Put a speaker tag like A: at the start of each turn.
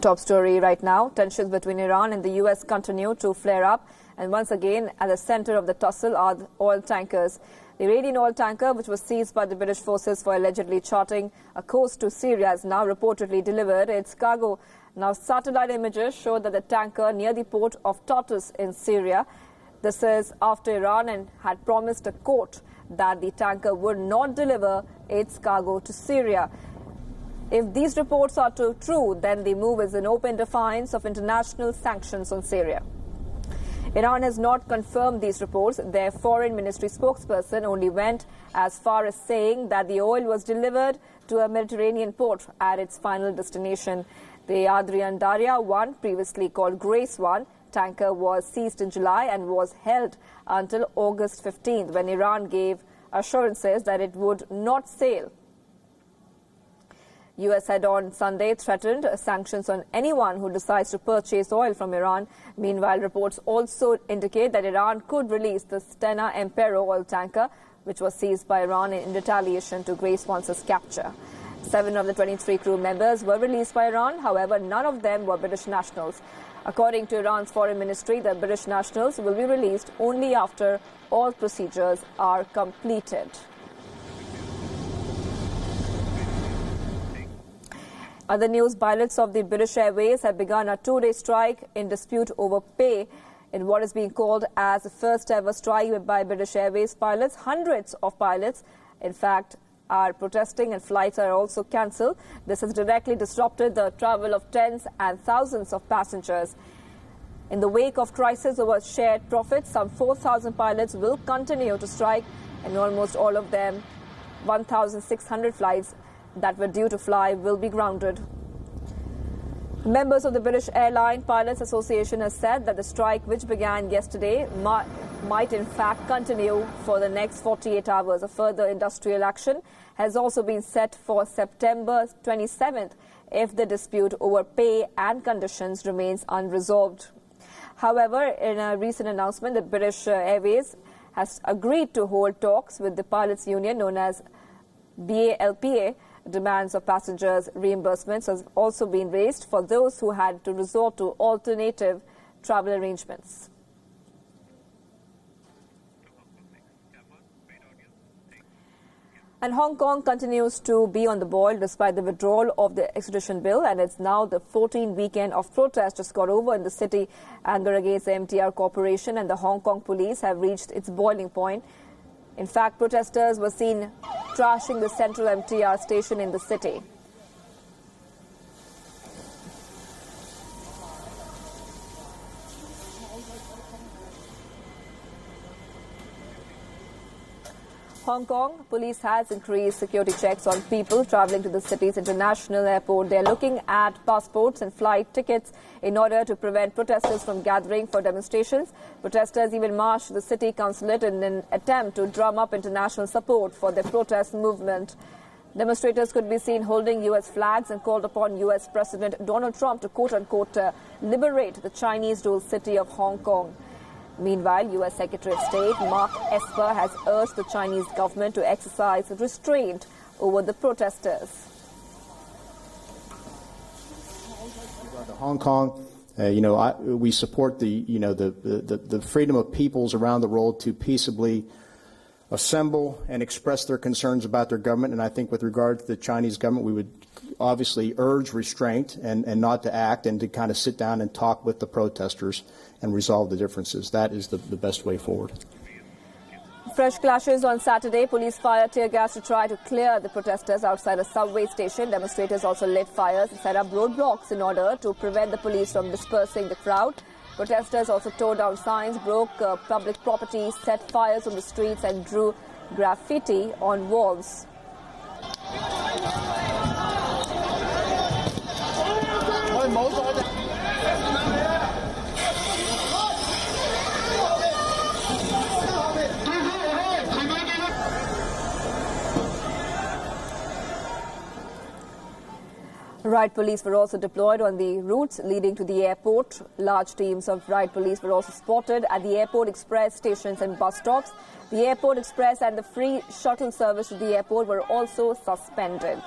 A: Top story right now, tensions between Iran and the US continue to flare up, and once again at the center of the tussle are the oil tankers. The Iranian oil tanker, which was seized by the British forces for allegedly charting a course to Syria, has now reportedly delivered its cargo. Now, satellite images show that the tanker near the port of Tartus in Syria. This is after Iran had promised a court that the tanker would not deliver its cargo to Syria. If these reports are true, then the move is in open defiance of international sanctions on Syria. Iran has not confirmed these reports. Their foreign ministry spokesperson only went as far as saying that the oil was delivered to a Mediterranean port at its final destination. The Adrian Darya 1, previously called Grace 1, tanker was seized in July and was held until August 15th, when Iran gave assurances that it would not sail. US had on Sunday threatened sanctions on anyone who decides to purchase oil from Iran. Meanwhile, reports also indicate that Iran could release the Stena Impero oil tanker, which was seized by Iran in retaliation to Grace 1's capture. 7 of the 23 crew members were released by Iran. However, none of them were British nationals. According to Iran's foreign ministry, the British nationals will be released only after all procedures are completed. Other news, pilots of the British Airways have begun a 2-day strike in dispute over pay in what is being called as the first ever strike by British Airways pilots. Hundreds of pilots, in fact, are protesting and flights are also cancelled. This has directly disrupted the travel of tens and thousands of passengers. In the wake of crisis over shared profits, some 4,000 pilots will continue to strike, and almost all of them, 1,600 flights that were due to fly, will be grounded. Members of the British Airline Pilots Association have said that the strike, which began yesterday, might in fact continue for the next 48 hours. A further industrial action has also been set for September 27th if the dispute over pay and conditions remains unresolved. However, in a recent announcement, the British Airways has agreed to hold talks with the pilots' union known as BALPA. Demands of passengers' reimbursements has also been raised for those who had to resort to alternative travel arrangements. And Hong Kong continues to be on the boil despite the withdrawal of the extradition bill, and it's now the 14th weekend of protest just got over in the city. Anger against the MTR Corporation and the Hong Kong police have reached its boiling point. In fact, protesters were seen trashing the central MTR station in the city. Hong Kong police has increased security checks on people travelling to the city's international airport. They're looking at passports and flight tickets in order to prevent protesters from gathering for demonstrations. Protesters even marched to the city consulate in an attempt to drum up international support for their protest movement. Demonstrators could be seen holding U.S. flags and called upon U.S. President Donald Trump to quote-unquote liberate the Chinese-ruled city of Hong Kong. Meanwhile, U.S. Secretary of State Mark Esper has urged the Chinese government to exercise restraint over the protesters.
B: Hong Kong, we support the freedom of peoples around the world to peaceably assemble and express their concerns about their government. And I think with regard to the Chinese government, we would obviously urge restraint and not to act, and to kind of sit down and talk with the protesters and resolve the differences. That is the best way forward.
A: Fresh clashes on Saturday. Police fired tear gas to try to clear the protesters outside a subway station. Demonstrators also lit fires and set up roadblocks in order to prevent the police from dispersing the crowd. Protesters also tore down signs, broke public property, set fires on the streets and drew graffiti on walls. Riot police were also deployed on the routes leading to the airport. Large teams of riot police were also spotted at the airport express stations and bus stops. The airport express and the free shuttle service to the airport were also suspended.